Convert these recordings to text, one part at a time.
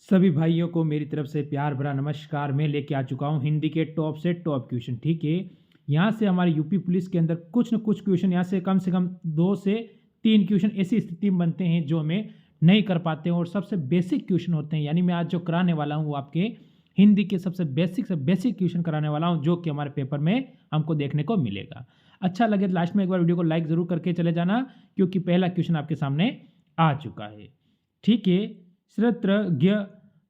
सभी भाइयों को मेरी तरफ से प्यार भरा नमस्कार। मैं लेके आ चुका हूँ हिंदी के टॉप से टॉप क्वेश्चन। ठीक है, यहाँ से हमारे यूपी पुलिस के अंदर कुछ न कुछ क्वेश्चन यहाँ से कम 2 से 3 क्वेश्चन ऐसी स्थिति में बनते हैं जो हमें नहीं कर पाते हैं और सबसे बेसिक क्वेश्चन होते हैं। यानी मैं आज जो कराने वाला हूँ वो आपके हिंदी के सबसे बेसिक क्वेश्चन कराने वाला हूँ जो कि हमारे पेपर में हमको देखने को मिलेगा। अच्छा लगे तो लास्ट में एक बार वीडियो को लाइक ज़रूर करके चले जाना, क्योंकि पहला क्वेश्चन आपके सामने आ चुका है। ठीक है, श्रत्रज्ञ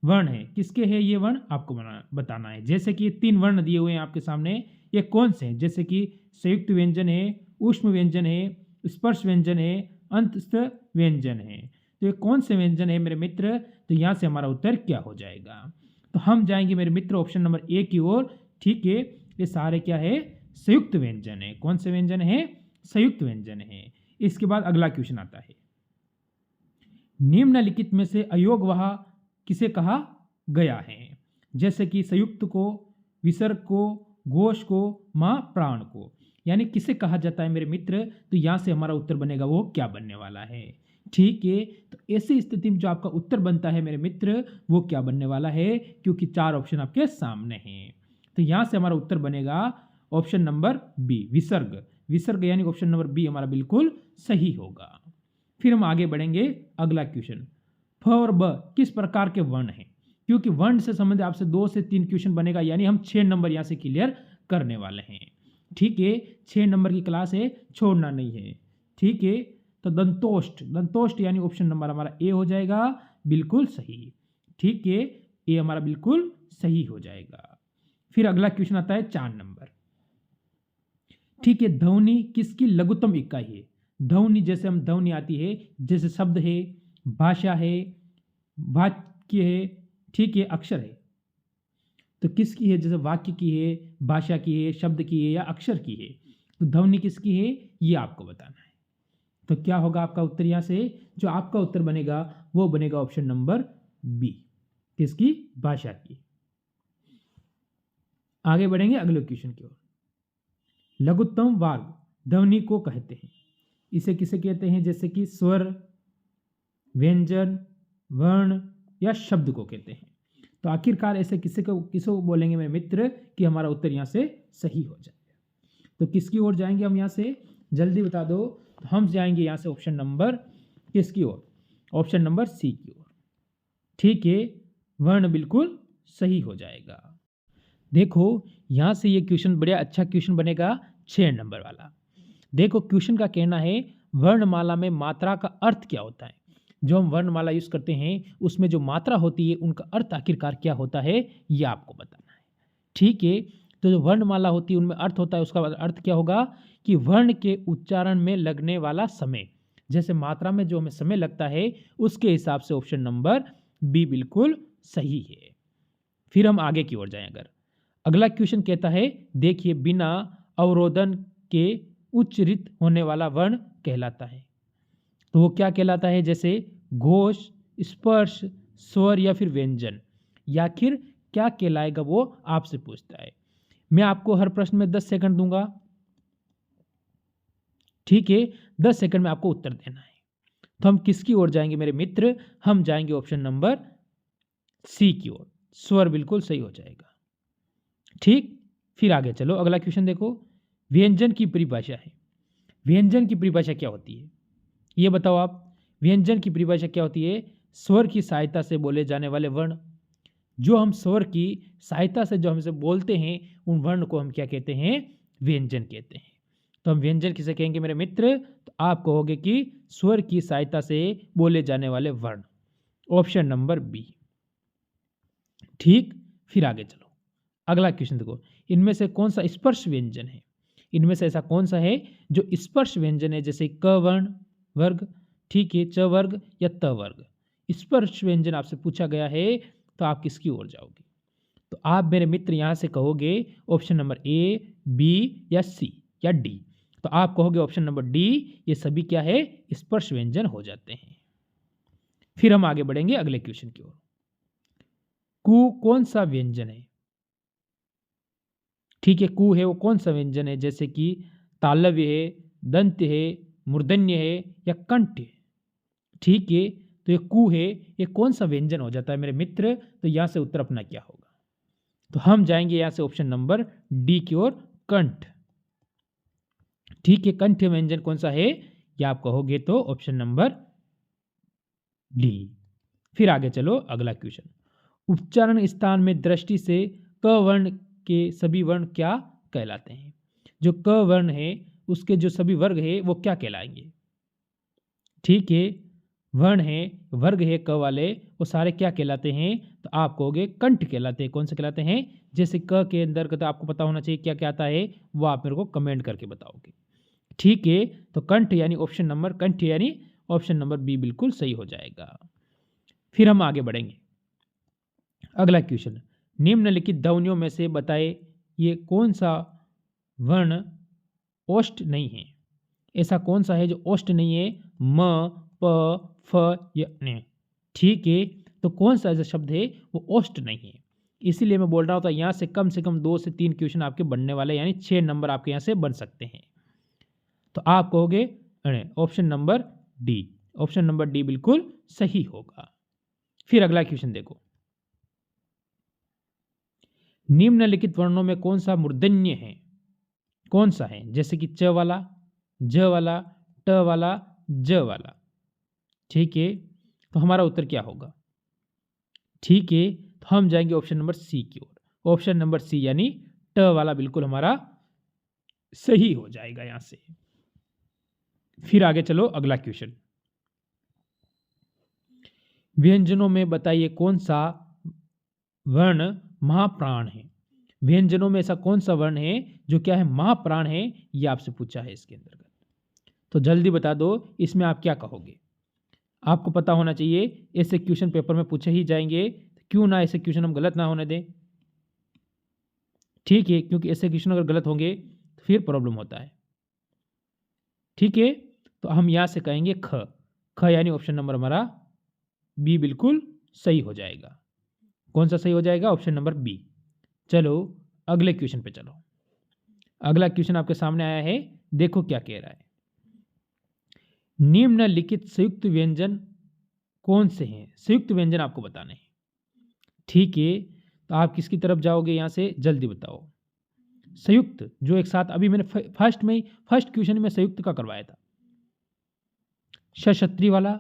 वर्ण है, किसके है ये वर्ण आपको बताना है। जैसे कि 3 वर्ण दिए हुए हैं आपके सामने, ये कौन से हैं? जैसे कि संयुक्त व्यंजन है, ऊष्म व्यंजन है, स्पर्श व्यंजन है, अंतस्थ व्यंजन है। तो ये कौन से व्यंजन है मेरे मित्र? तो यहाँ से हमारा उत्तर क्या हो जाएगा? तो हम जाएंगे मेरे मित्र ऑप्शन नंबर ए की ओर। ठीक है, ये सारे क्या है? संयुक्त व्यंजन है। कौन से व्यंजन है? संयुक्त व्यंजन है। इसके बाद अगला क्वेश्चन आता है, निम्नलिखित में से अयोगवाह किसे कहा गया है? जैसे कि संयुक्त को, विसर्ग को, घोष को, मां प्राण को, यानी किसे कहा जाता है मेरे मित्र? तो यहां से हमारा उत्तर बनेगा वो क्या बनने वाला है। ठीक है, तो ऐसी स्थिति में जो आपका उत्तर बनता है मेरे मित्र वो क्या बनने वाला है, क्योंकि 4 ऑप्शन आपके सामने हैं। तो यहां से हमारा उत्तर बनेगा ऑप्शन नंबर बी, विसर्ग। विसर्ग यानी ऑप्शन नंबर बी हमारा बिल्कुल सही होगा। फिर हम आगे बढ़ेंगे, अगला क्वेश्चन, फ और ब किस प्रकार के वर्ण हैं? क्योंकि वर्ण से संबंधित आपसे 2 से 3 क्वेश्चन बनेगा, यानी हम 6 नंबर यहां से क्लियर करने वाले हैं। ठीक है, 6 नंबर की क्लास है, छोड़ना नहीं है। ठीक है, तो दंतोष्ट, दंतोष्ट यानी ऑप्शन नंबर हमारा ए हो जाएगा, बिल्कुल सही। ठीक है, ए हमारा बिल्कुल सही हो जाएगा। फिर अगला क्वेश्चन आता है 4 नंबर। ठीक है, ध्वनि किसकी लघुत्तम इकाई है? ध्वनि, जैसे हम ध्वनि आती है, जैसे शब्द है, भाषा है, वाक्य है, ठीक है, अक्षर है। तो किसकी है? जैसे वाक्य की है, भाषा की है, शब्द की है या अक्षर की है। तो ध्वनि किसकी है ये आपको बताना है। तो क्या होगा आपका उत्तर? यहां से जो आपका उत्तर बनेगा वो बनेगा ऑप्शन नंबर बी, किसकी? भाषा की। आगे बढ़ेंगे अगले क्वेश्चन की ओर। लघुत्तम वर्ग ध्वनि को कहते हैं। इसे किसे कहते हैं? जैसे कि स्वर, व्यंजन, वर्ण या शब्द को कहते हैं। तो आखिरकार ऐसे किसको बोलेंगे मेरे मित्र कि हमारा उत्तर यहाँ से सही हो जाएगा? तो किसकी ओर जाएंगे हम यहाँ से? जल्दी बता दो। तो हम जाएंगे यहाँ से ऑप्शन नंबर किसकी ओर? ऑप्शन नंबर सी की ओर। ठीक है, वर्ण बिल्कुल सही हो जाएगा। देखो यहाँ से ये क्वेश्चन बड़ा अच्छा क्वेश्चन बनेगा, 6 नंबर वाला। देखो क्वेश्चन का कहना है, वर्णमाला में मात्रा का अर्थ क्या होता है? जो हम वर्णमाला यूज करते हैं उसमें जो मात्रा होती है उनका अर्थ आखिरकार क्या होता है ये आपको बताना है। ठीक है, तो जो वर्णमाला होती है उनमें अर्थ होता है, उसका अर्थ क्या होगा कि वर्ण के उच्चारण में लगने वाला समय, जैसे मात्रा में जो हमें समय लगता है उसके हिसाब से ऑप्शन नंबर बी बिल्कुल सही है। फिर हम आगे की ओर जाएं। अगर अगला क्वेश्चन कहता है, देखिए बिना अवरोधन के उच्चरित होने वाला वर्ण कहलाता है। तो वो क्या कहलाता है? जैसे घोष, स्पर्श, स्वर या फिर व्यंजन, या आखिर क्या कहलाएगा वो आपसे पूछता है। मैं आपको हर प्रश्न में 10 सेकंड दूंगा। ठीक है, 10 सेकंड में आपको उत्तर देना है। तो हम किसकी ओर जाएंगे मेरे मित्र? हम जाएंगे ऑप्शन नंबर सी की ओर, स्वर बिल्कुल सही हो जाएगा। ठीक, फिर आगे चलो, अगला क्वेश्चन देखो, व्यंजन की परिभाषा है। व्यंजन की परिभाषा क्या होती है ये बताओ आप। व्यंजन की परिभाषा क्या होती है? स्वर की सहायता से बोले जाने वाले वर्ण। जो हम स्वर की सहायता से जो हमसे बोलते हैं उन वर्ण को हम क्या कहते हैं? व्यंजन कहते हैं। तो हम व्यंजन किसे कहेंगे मेरे मित्र? तो आप कहोगे कि स्वर की सहायता से बोले जाने वाले वर्ण, ऑप्शन नंबर बी। ठीक, फिर आगे चलो, अगला क्वेश्चन देखो, इनमें से कौन सा स्पर्श व्यंजन है? इनमें से ऐसा कौन सा है जो स्पर्श व्यंजन है? जैसे क वर्ण वर्ग, ठीक है, च वर्ग या त वर्ग। स्पर्श व्यंजन आपसे पूछा गया है, तो आप किसकी ओर जाओगे? तो आप मेरे मित्र यहां से कहोगे ऑप्शन नंबर ए, बी या सी या डी। तो आप कहोगे ऑप्शन नंबर डी, ये सभी क्या है? स्पर्श व्यंजन हो जाते हैं। फिर हम आगे बढ़ेंगे अगले क्वेश्चन की ओर। कु कौन सा व्यंजन है? ठीक है, कु है वो कौन सा व्यंजन है? जैसे कि तालव्य है, दंत है, मूर्धन्य है या कंठ है। ठीक है, तो ये कु है, ये कौन सा व्यंजन हो जाता है मेरे मित्र? तो यहाँ से उत्तर अपना क्या होगा? तो हम जाएंगे यहाँ से ऑप्शन नंबर डी की ओर, कंठ। ठीक है, कंठ व्यंजन कौन सा है ये आप कहोगे तो ऑप्शन नंबर डी। फिर आगे चलो, अगला क्वेश्चन। उच्चारण स्थान में दृष्टि से क वर्ण के सभी वर्ण क्या कहलाते हैं? जो क वर्ण है उसके जो सभी वर्ग है वो क्या कहलाएंगे? ठीक है, वर्ण है, वर्ग है क वाले, वो सारे क्या कहलाते हैं? तो आप कहोगे कंठ कहलाते हैं। कौन से कहलाते हैं? जैसे क के अंदर तो आपको पता होना चाहिए क्या क्या आता है, वो आप मेरे को कमेंट करके बताओगे। ठीक है, तो कंठ यानी ऑप्शन नंबर, कंठ यानी ऑप्शन नंबर बी बिल्कुल सही हो जाएगा। फिर हम आगे बढ़ेंगे। अगला क्वेश्चन, निम्नलिखित ध्वनियों में से बताए ये कौन सा वर्ण ओष्ठ नहीं है? ऐसा कौन सा है जो ओष्ठ नहीं है? म, प, फ या ण। ठीक है, तो कौन सा ऐसा शब्द है वो ओष्ठ नहीं है? इसीलिए मैं बोल रहा हूँ तो यहाँ से कम 2 से 3 क्वेश्चन आपके बनने वाले, यानी 6 नंबर आपके यहाँ से बन सकते हैं। तो आप कहोगे option number D. Option number D बिल्कुल सही होगा। फिर अगला क्वेश्चन देखो, निम्नलिखित वर्णों में कौन सा मूर्धन्य है? कौन सा है? जैसे कि च वाला, ज वाला, ट वाला, ज वाला। ठीक है, तो हमारा उत्तर क्या होगा? ठीक है, तो हम जाएंगे ऑप्शन नंबर सी की ओर। ऑप्शन नंबर सी यानी ट वाला बिल्कुल हमारा सही हो जाएगा यहां से। फिर आगे चलो, अगला क्वेश्चन। व्यंजनों में बताइए कौन सा वर्ण महाप्राण है? व्यंजनों में ऐसा कौन सा वर्ण है जो क्या है? महाप्राण है, ये आपसे पूछा है इसके अंतर्गत। तो जल्दी बता दो, इसमें आप क्या कहोगे? आपको पता होना चाहिए, ऐसे क्वेश्चन पेपर में पूछे ही जाएंगे, क्यों ना ऐसे क्वेश्चन हम गलत ना होने दें। ठीक है, क्योंकि ऐसे क्वेश्चन अगर गलत होंगे तो फिर प्रॉब्लम होता है। ठीक है, तो हम यहां से कहेंगे ख। ख यानी ऑप्शन नंबर हमारा बी बिल्कुल सही हो जाएगा। कौन सा सही हो जाएगा? Option number B. चलो अगले क्वेश्चन पे चलो। अगला क्वेश्चन आपके सामने आया है, देखो क्या कह रहा है। निम्नलिखित संयुक्त व्यंजन कौन से हैं? संयुक्त व्यंजन आपको बताने हैं। ठीक है, तो आप किसकी तरफ जाओगे यहां से? जल्दी बताओ। संयुक्त जो एक साथ, अभी मैंने फर्स्ट क्वेश्चन में संयुक्त का करवाया था, क्षत्री वाला,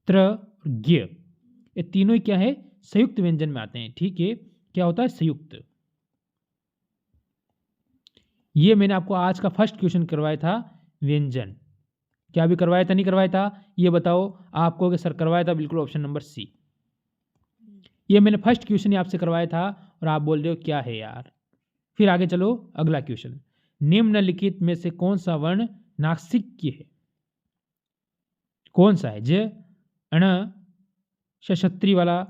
त्र और ज्ञ, ये तीनों ही क्या है? संयुक्त व्यंजन में आते हैं। ठीक है, क्या होता है? संयुक्त। ये मैंने आपको आज का फर्स्ट क्वेश्चन करवाया था, व्यंजन। क्या भी करवाया था, नहीं करवाया था? ये बताओ। आप कहोगे सर करवाया था, बिल्कुल ऑप्शन नंबर सी। ये मैंने फर्स्ट क्वेश्चन ही आपसे करवाया था और आप बोल रहे हो क्या है यार। फिर आगे चलो, अगला क्वेश्चन। निम्नलिखित में से कौन सा वर्ण नासिक्य है? कौन सा है? ज, अण, क्षत्री वाला,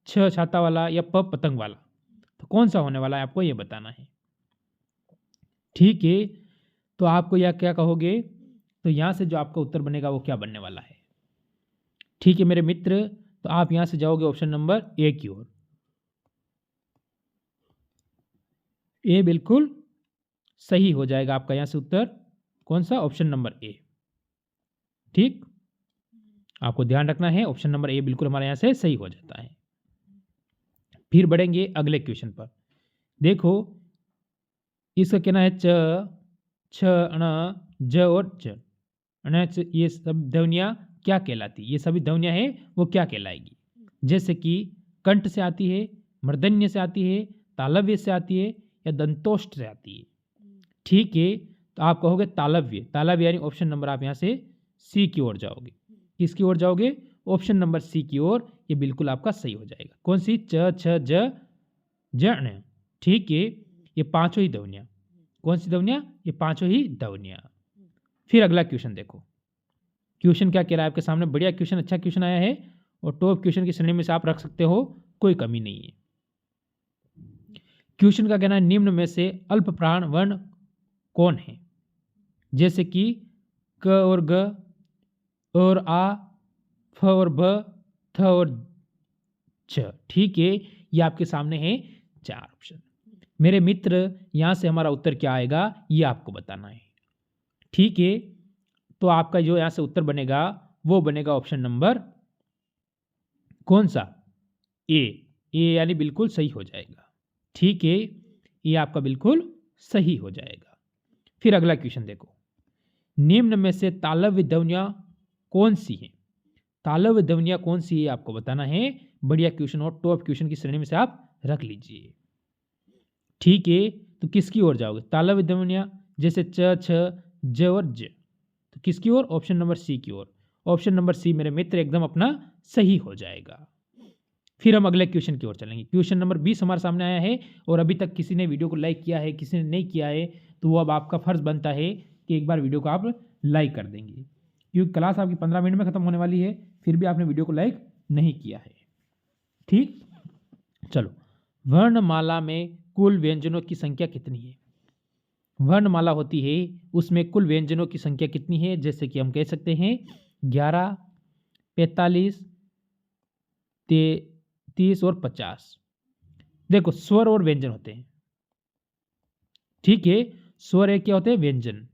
छ छाता वाला या प पतंग वाला? तो कौन सा होने वाला है आपको ये बताना है। ठीक है, तो आपको यह क्या कहोगे? तो यहां से जो आपका उत्तर बनेगा वो क्या बनने वाला है? ठीक है मेरे मित्र, तो आप यहां से जाओगे ऑप्शन नंबर ए की ओर। ए बिल्कुल सही हो जाएगा आपका यहां से उत्तर। कौन सा? Option number A. ठीक, आपको ध्यान रखना है, ऑप्शन नंबर ए बिल्कुल हमारे यहां से सही हो जाता है। फिर बढ़ेंगे अगले क्वेश्चन पर। देखो, इसका कहना है च, छ, अण, ज और च। ये सब ध्वनियाँ क्या कहलाती? ये सभी ध्वनियाँ हैं वो क्या कहलाएगी? जैसे कि कंठ से आती है, मूर्धन्य से आती है, तालव्य से आती है या दंतोष्ठ से आती है। ठीक है, तो आप कहोगे तालव्य। तालव्य यानी ऑप्शन नंबर आप यहाँ से सी की ओर जाओगे। किसकी ओर जाओगे? ऑप्शन नंबर सी की ओर। ये बिल्कुल आपका सही हो जाएगा। कौन सी? च, छ, ज, ण। ठीक है, ये पांचों ही ध्वनियाँ। कौन सी ध्वनियाँ? ये पांचों ही ध्वनियाँ। फिर अगला क्वेश्चन देखो। क्वेश्चन क्या कह रहा है आपके सामने? बढ़िया क्वेश्चन, अच्छा क्वेश्चन आया है और टॉप क्वेश्चन की श्रेणी में से आप रख सकते हो, कोई कमी नहीं है। क्वेश्चन का कहना है निम्न में से अल्प प्राण वर्ण कौन है? जैसे कि क और ग और आ, फ और ब, थ और च। ठीक है, ये आपके सामने है 4 ऑप्शन। मेरे मित्र, यहां से हमारा उत्तर क्या आएगा ये आपको बताना है। ठीक है, तो आपका जो यहाँ से उत्तर बनेगा वो बनेगा ऑप्शन नंबर कौन सा? ए यानी बिल्कुल सही हो जाएगा। ठीक है, ये आपका बिल्कुल सही हो जाएगा। फिर अगला क्वेश्चन देखो, निम्न में से तालव्य ध्वनियाँ कौन सी हैं? तालव्य ध्वनियाँ कौन सी है आपको बताना है। बढ़िया क्वेश्चन और टॉप क्वेश्चन की श्रेणी में से आप रख लीजिए। ठीक है, तो किसकी ओर जाओगे? तालव्य ध्वनियाँ जैसे च, छ, ज और ज, तो किसकी ओर? ऑप्शन नंबर सी की ओर। ऑप्शन नंबर सी मेरे मित्र एकदम अपना सही हो जाएगा। फिर हम अगले क्वेश्चन की ओर चलेंगे। क्वेश्चन नंबर 20 हमारे सामने आया है और अभी तक किसी ने वीडियो को लाइक किया है, किसी ने नहीं किया है, तो वो अब आपका फर्ज बनता है कि एक बार वीडियो को आप लाइक कर देंगे, क्योंकि क्लास आपकी 15 मिनट में खत्म होने वाली है, फिर भी आपने वीडियो को लाइक नहीं किया है। ठीक, चलो, वर्णमाला में कुल व्यंजनों की संख्या कितनी है? वर्णमाला होती है, उसमें कुल व्यंजनों की संख्या कितनी है? जैसे कि हम कह सकते हैं 11, 45, 30 और 50। देखो, स्वर और व्यंजन होते हैं। ठीक है, स्वर एक क्या होते हैं? व्यंजन।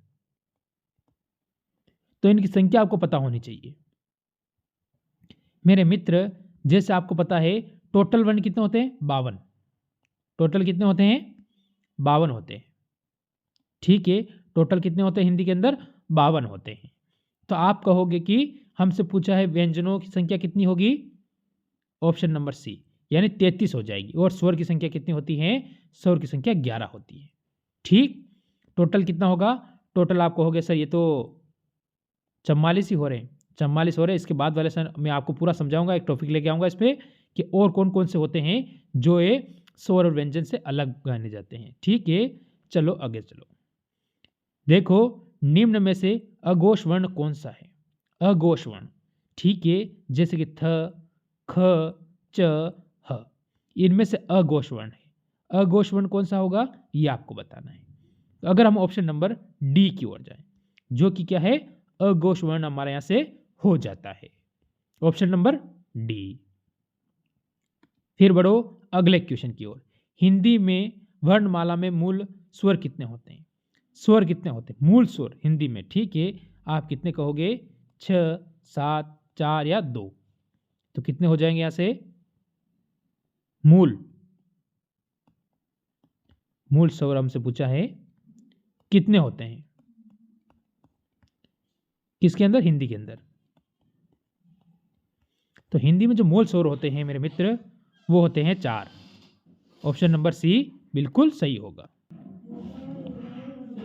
तो इनकी संख्या आपको पता होनी चाहिए मेरे मित्र। जैसे आपको पता है टोटल वर्ण कितने होते हैं? 52। टोटल कितने होते हैं? 52 होते हैं। ठीक है, टोटल कितने होते हैं हिंदी के अंदर? 52 होते हैं। तो आप कहोगे कि हमसे पूछा है व्यंजनों की संख्या कितनी होगी? ऑप्शन नंबर सी, यानी 33 हो जाएगी। और स्वर की संख्या कितनी होती है? स्वर की संख्या 11 होती है। ठीक, टोटल कितना होगा? टोटल आप कहोगे सर ये तो 44 ही हो रहे हैं, 44 हो रहे हैं। इसके बाद वाले सर मैं आपको पूरा समझाऊंगा, एक टॉपिक लेके आऊंगा इस पर कि और कौन कौन से होते हैं जो ये स्वर और व्यंजन से अलग गाने जाते हैं। ठीक है, चलो आगे चलो। देखो, निम्न में से अघोष वर्ण कौन सा है? अघोष वर्ण। ठीक है, जैसे कि थ, ख, च, ह, इनमें से अघोष वर्ण है। अघोष वर्ण कौन सा होगा ये आपको बताना है। तो अगर हम ऑप्शन नंबर डी की ओर जाएं, जो कि क्या है? अघोष वर्ण हमारे यहां से हो जाता है। Option number D. फिर बढ़ो अगले क्वेश्चन की ओर। हिंदी में वर्णमाला में मूल स्वर कितने होते हैं? स्वर कितने होते हैं? मूल स्वर हिंदी में। ठीक है, आप कितने कहोगे? 6, 7, 4 या 2। तो कितने हो जाएंगे यहां से? मूल स्वर हमसे पूछा है कितने होते हैं किसके अंदर? हिंदी के अंदर। तो हिंदी में जो मूल स्वर होते हैं मेरे मित्र वो होते हैं 4। ऑप्शन नंबर सी बिल्कुल सही होगा।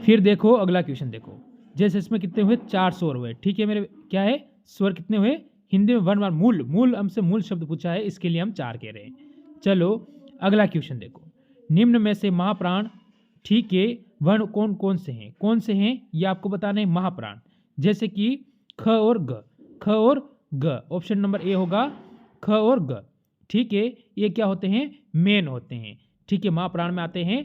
फिर देखो अगला क्वेश्चन देखो, जैसे इसमें कितने हुए? 4 स्वर हुए। ठीक है, मेरे क्या है? स्वर कितने हुए हिंदी में? वर्ण मूल हमसे मूल शब्द पूछा है, इसके लिए हम 4 कह रहे हैं। चलो अगला क्वेश्चन देखो, निम्न में से महाप्राण, ठीक है, वर्ण कौन कौन से हैं? कौन से हैं ये आपको बताना है। महाप्राण जैसे कि ख और ग, ख और ग। ऑप्शन नंबर ए होगा ख और ग। ठीक है, ये क्या होते हैं? मेन होते हैं। ठीक है, महाप्राण में आते हैं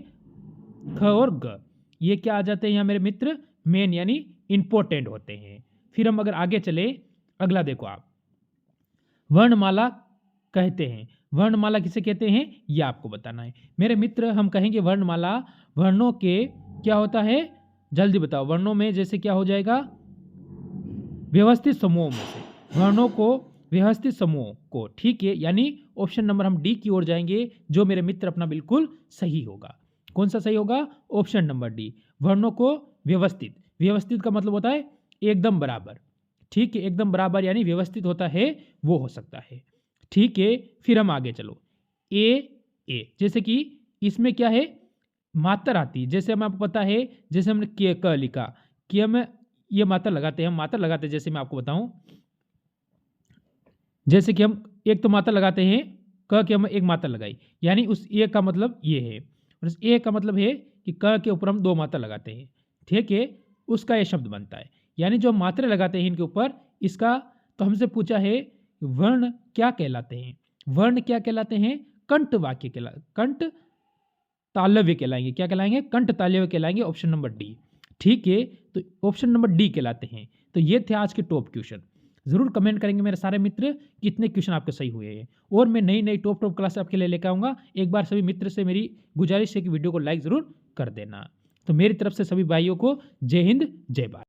ख और ग। ये क्या आ जाते हैं यहाँ मेरे मित्र? मेन यानी इंपॉर्टेंट होते हैं। फिर हम अगर आगे चले, अगला देखो आप, वर्णमाला कहते हैं। वर्णमाला किसे कहते हैं ये आपको बताना है मेरे मित्र। हम कहेंगे वर्णमाला वर्णों के क्या होता है? जल्दी बताओ। वर्णों में जैसे क्या हो जाएगा? व्यवस्थित समूहों में से, वर्णों को व्यवस्थित समूहों को। ठीक है, यानी ऑप्शन नंबर हम डी की ओर जाएंगे, जो मेरे मित्र अपना बिल्कुल सही होगा। कौन सा सही होगा? ऑप्शन नंबर डी, वर्णों को व्यवस्थित। व्यवस्थित का मतलब होता है एकदम बराबर। ठीक है, एकदम बराबर यानी व्यवस्थित होता है वो हो सकता है। ठीक है, फिर हम आगे चलो। ए जैसे कि इसमें क्या है? मात्रा आती है। जैसे हमें आपको पता है, जैसे हमने के क लिखा, कि हम ये मात्रा लगाते हैं, हम मात्रा लगाते हैं। जैसे मैं आपको बताऊं, जैसे कि हम एक तो मात्रा लगाते हैं, क के हम एक मात्रा लगाई, यानी उस ए का मतलब ये है, और उस ए का मतलब है कि क के ऊपर हम 2 मात्रा लगाते हैं। ठीक है, उसका ये शब्द बनता है। यानी जो मात्रा लगाते हैं इनके ऊपर, इसका तो हमसे पूछा है वर्ण क्या कहलाते हैं? वर्ण क्या कहलाते हैं? कंठ वाक्य कंठ तालव्य कहलाएंगे। क्या कहलाएंगे? कंठ तालव्य कहलाएंगे। Option number D. ठीक है, तो ऑप्शन नंबर डी कहलाते हैं। तो ये थे आज के टॉप क्वेश्चन। जरूर कमेंट करेंगे मेरे सारे मित्र कितने क्वेश्चन आपके सही हुए हैं, और मैं नई टॉप क्लास आपके लिए लेकर आऊंगा। एक बार सभी मित्र से मेरी गुजारिश है कि वीडियो को लाइक जरूर कर देना। तो मेरी तरफ से सभी भाइयों को जय हिंद, जय भारत।